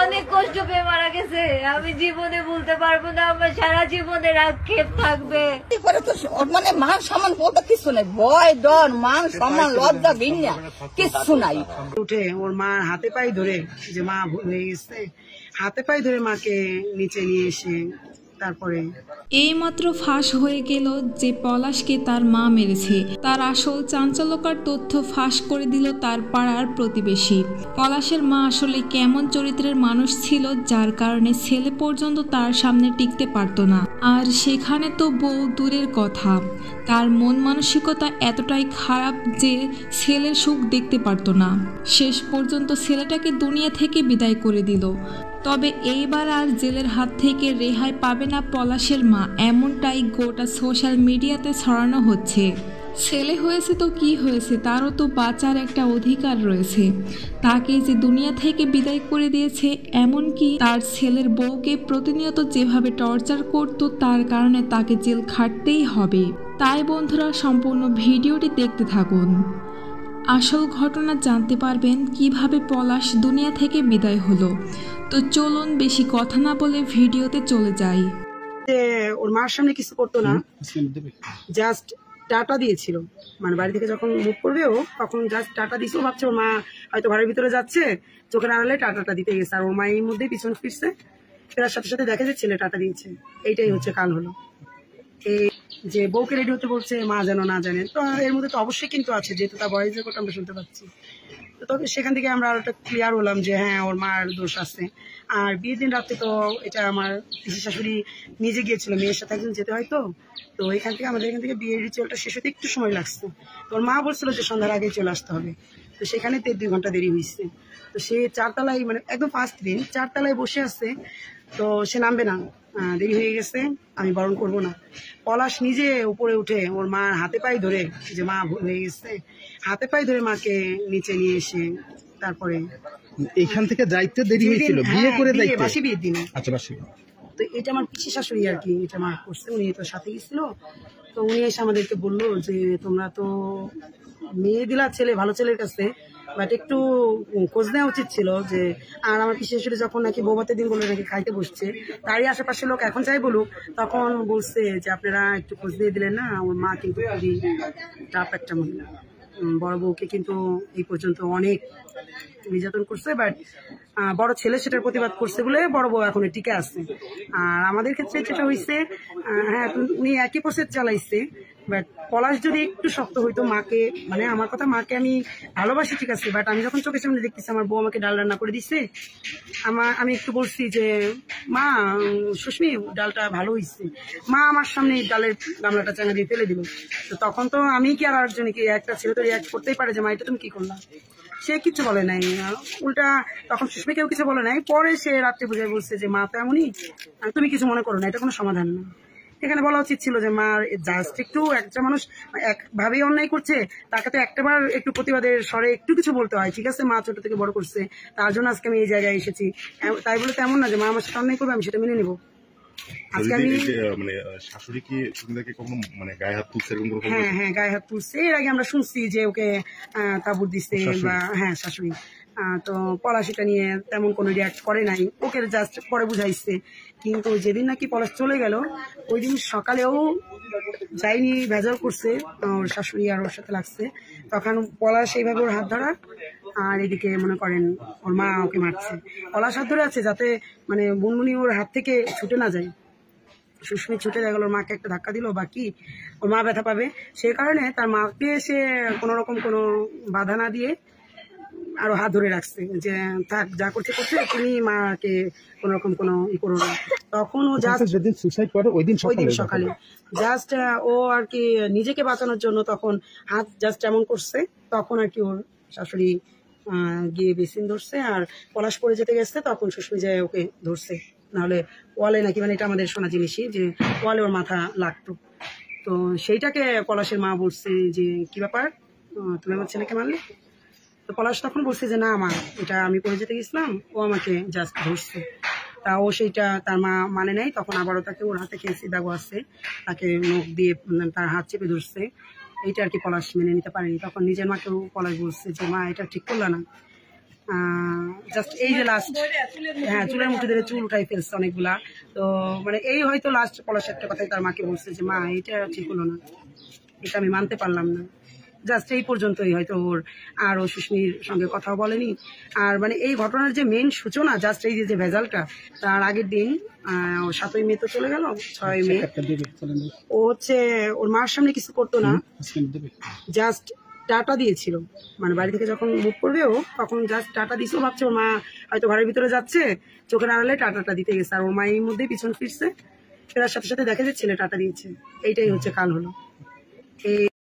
অনেক কষ্ট পেয়ে মারা গেছে। আমি জীবনে ভুলতে পারবো না, আমার সারা জীবনের আক্ষেপ থাকবে। মানে মান সম্মান বলতে কিছু নেই, ভয় ডর মান সম্মান লজ্জা ঘৃণা কিছু নাই। উঠে ওর মার হাতে পায়ে ধরে, যে মা হয়ে গেছে, হাতে পায়ে ধরে মাকে নিচে নিয়ে এসে তারপরে এইমাত্র ফাঁস হয়ে গেল যে পলাশকে তার মা মেরেছে। তার আসল চাঞ্চল্যকর তথ্য ফাঁস করে দিল তার পাড়ার প্রতিবেশী। পলাশের মা আসলে কেমন চরিত্রের মানুষ ছিল, যার কারণে ছেলে পর্যন্ত তার সামনে টিকতে পারত না। আর সেখানে তো বউ দূরের কথা, তার মন মানসিকতা এতটাই খারাপ যে ছেলের সুখ দেখতে পারত না। শেষ পর্যন্ত ছেলেটাকে দুনিয়া থেকে বিদায় করে দিল। তবে এইবার আর জেলের হাত থেকে রেহাই পাবে না পলাশের মা, এমনটাই গোটা সোশ্যাল মিডিয়াতে ছড়ানো হচ্ছে। ছেলে হয়েছে তো কি হয়েছে, তারও তো বাঁচার একটা অধিকার রয়েছে। তাকে যে দুনিয়া থেকে বিদায় করে দিয়েছে, এমনকি তার ছেলের বউকে প্রতিনিয়ত যেভাবে টর্চার করত, তার কারণে তাকে জেল খাটতেই হবে। তাই বন্ধুরা, সম্পূর্ণ ভিডিওটি দেখতে থাকুন। আসল ঘটনা জানতে পারবেন কিভাবে পলাশ দুনিয়া থেকে বিদায় হলো। তো চলুন বেশি কথা না বলে ভিডিওতে চলে যাই। ওর মার সামনে কিছু করতো না, জাস্ট টাটা দিয়েছিল। মানে বাড়ি থেকে যখন মুভ করবে ও, তখন জাস্ট টাটা দিয়েছিল। ভাবছে ওর মা হয়তো ঘরের ভিতরে যাচ্ছে, চোখের আড়ালে টাটাটা দিতে গেছে। আর ওর মা এই মধ্যে পিছন ফিরছে, ফেরার সাথে সাথে দেখা যাচ্ছে ছেলে টাটা দিয়েছে। এইটাই হচ্ছে কাল হলো। এই যে বউকে রেডি হতে বলছে, মা যেন না জানে, তো এর মধ্যে তো অবশ্যই কিন্তু আছে, যেহেতু তার ভয়েসের কথা আমরা শুনতে পাচ্ছি। তবে সেখান থেকে আমরা আরো একটা ক্লিয়ার হলাম যে হ্যাঁ, ওর মার দোষ আছে। আর বিয়ের দিন রাতে তো এটা আমার পিসি শাশুড়ি নিজে গিয়েছিল, মেয়ের সাথে একজন যেতে হয়। তো এখান থেকে আমাদের এখান থেকে বিয়ের রিচুয়ালটা শেষ হতে একটু সময় লাগছে। তো ওর মা বলছিল যে সন্ধ্যার আগেই চলে আসতে হবে। তো সেখানে 1.5-2 ঘন্টা দেরি হয়েছে। তো সে 4 তলায়, মানে একদম ফার্স্ট দিন 4 তলায় বসে আছে। তো সে নামবে না, দেরি হয়ে গেছে, আমি বরণ করবো না। পলাশ নিজে উপরে উঠে ওর মার হাতে পায়ে ধরে, যে মা হয়ে গেছে, হাতে পায়ে ধরে মাকে নিচে নিয়ে এসে তারপরে এখান থেকে যাইতে দেরি হয়েছিল, বিয়ে করে যাইতে, বাসি বিয়ের দিনে। আচ্ছা, বাসি। তো এটা আমার পিসি শাশুড়ি আর কি, এটা মা করছে, উনি তো সাথে গেছিল। তো উনি এসে আমাদেরকে বললো যে তোমরা তো মেয়ে দিলা ছেলে, ভালো ছেলের কাছে, বাট একটু খোঁজ নেওয়া উচিত ছিল। যে আর আমার পিসি শাশুড়ি যখন নাকি বৌভাতের দিন বলে নাকি খাইতে বসছে, তারই আশেপাশে লোক এখন যাই বলুক, তখন বলছে যে আপনারা একটু খোঁজ দিয়ে দিলেন না। ওর মা কিন্তু খুবই টাফ একটা মহিলা, বড় বউকে কিন্তু এই পর্যন্ত অনেক নির্যাতন করছে। বাট বড় ছেলে সেটার প্রতিবাদ করছে বলে বড় বউ এখন টিকে আছে। আর আমাদের ক্ষেত্রে যেটা হয়েছে, হ্যাঁ উনি একই প্রসেস চালাইছে। বাট পলাশ যদি একটু শক্ত হইতো, মাকে, মানে আমার কথা, মাকে আমি ভালোবাসি ঠিক আছে, বাট আমি যখন চোখের সামনে দেখতেছি আমার বউ আমাকে ডাল রান্না করে দিচ্ছে, আমি একটু বলছি যে মা সুস্মি ডালটা ভালো হয়েছে, মা আমার সামনে ডালের গামলাটা চাঙা দিয়ে ফেলে দিল। তো তখন তো আমি কি আর আরেকজনকে, একটা ছেলে তো রিয়াক্ট করতেই পারে যে মা এটা তুমি কি করলাম। সে কিছু বলে নাই, উল্টা তখন সুস্মিকেও কিছু বলে নাই। পরে সে রাত্রে বুঝাই বলছে যে মা তো এমনই, তুমি কিছু মনে করো না, এটা কোনো সমাধান না। এখানে বলা উচিত ছিল যে মা জাস্ট একটু, একটা মানুষ একভাবেই অন্যায় করছে, তাকে তো একটাবার একটু প্রতিবাদের স্বরে একটু কিছু বলতে হয়। ঠিক আছে, মা ছোট থেকে বড় করছে, তার জন্য আজকে আমি এই জায়গায় এসেছি। তাই বলে তেমন না যে মা আমার সাথে অন্যায় করবে আমি সেটা মেনে নেবো। আজকে আমি মানে শাশুড়ি কি সুন্দরকে কখনো মানে গায়ে হাত তুলছে? হ্যাঁ হ্যাঁ, গায়ে হাত তুলছে। এর আগে আমরা শুনছি যে ওকে তাবুর দিচ্ছে, বা হ্যাঁ শাশুড়ি। তো পলাশিটা নিয়ে তেমন কোনো রিয়াক্ট করে নাই, ওকে জাস্ট পরে বুঝাইছে। কিন্তু যেদিন নাকি পলাশ চলে গেল, ওই দিন সকালেও যাইনি, ভেজাল করছে ওর শাশুড়ি আর ওর সাথে লাগছে। তখন পলাশ এইভাবে ওর হাত ধরা, আর এদিকে মনে করেন ওর মা ওকে মারছে। পলাশ হাত ধরে আছে যাতে মানে মুনমুনি ওর হাত থেকে ছুটে না যায়। সুস্মি ছুটে গেল, ওর মাকে একটা ধাক্কা দিল, বাকি ওর মা ব্যথা পাবে, সেই কারণে তার মাকে সে কোনো রকম কোনো বাধা না দিয়ে আরো হাত ধরে রাখছে যে থাক, যা করছে করছে, তুমি মাকে কোন রকম কোনো ই করো না। তখন ও জাস্ট যেদিন সুসাইড করে ওই দিন সকালে জাস্ট ও আর কি নিজেকে বাঁচানোর জন্য তখন হাত জাস্ট এমন করছে, তখন আর কি ওর শাশুড়ি গিয়ে বেসিন ধরছে, আর পলাশ পড়ে যেতে গেছে, তখন সুস্মি যায় ওকে ধরছে। নাহলে ওয়ালে নাকি, মানে এটা আমাদের শোনা জিনিসই, যে ওয়ালে ওর মাথা লাগতো। তো সেইটাকে পলাশের মা বলছে যে কি ব্যাপার, তুমি আমার ছেলেকে মারলে? তো পলাশ তখন বলছে যে না মা, এটা আমি পড়ে যেতে গেছিলাম, ও আমাকে জাস্ট ধরছে। তা ও সেইটা তার মা মানে নেই, তখন আবারও তাকে ওর হাতে খেয়েছি দাগো আছে, তাকে নখ দিয়ে তার হাত চেপে ধরছে। এইটা আর কি পলাশ মেনে নিতে পারেনি। তখন নিজের মাকেও পলাশ বলছে যে মা এটা ঠিক করলো না। জাস্ট এই যে লাস্ট, হ্যাঁ চুলের মুঠে ধরে চুল উঠাই ফেলছে অনেকগুলা। তো মানে এই হয়তো লাস্ট পলাশ একটা কথাই তার মাকে বলছে যে মা এটা ঠিক হলো না, এটা আমি মানতে পারলাম না। জাস্ট এই পর্যন্তই হয়তো ওর, আর ও সুস্মির সঙ্গে কথাও বলেনি। আর মানে এই ঘটনার যে মেইন সূচনা জাস্ট এই যে ভেজালটা, তার আগের দিন 7ই মে তো চলে গেল, 6ই মে ও হচ্ছে ওর মার সামনে কিছু করতো না, জাস্ট টাটা দিয়েছিল। মানে বাড়ি থেকে যখন মুভ করবে ও তখন জাস্ট টাটা দিয়েছিল, ভাবছে ওর মা হয়তো ঘরের ভিতরে যাচ্ছে, চোখের আড়ালে টাটাটা দিতে গেছে, আর ওর মা এর মধ্যেই পিছন ফিরছে, ফেরার সাথে সাথে দেখা যায় ছেলে টাটা দিয়েছে। এইটাই হচ্ছে কাল হলো। এই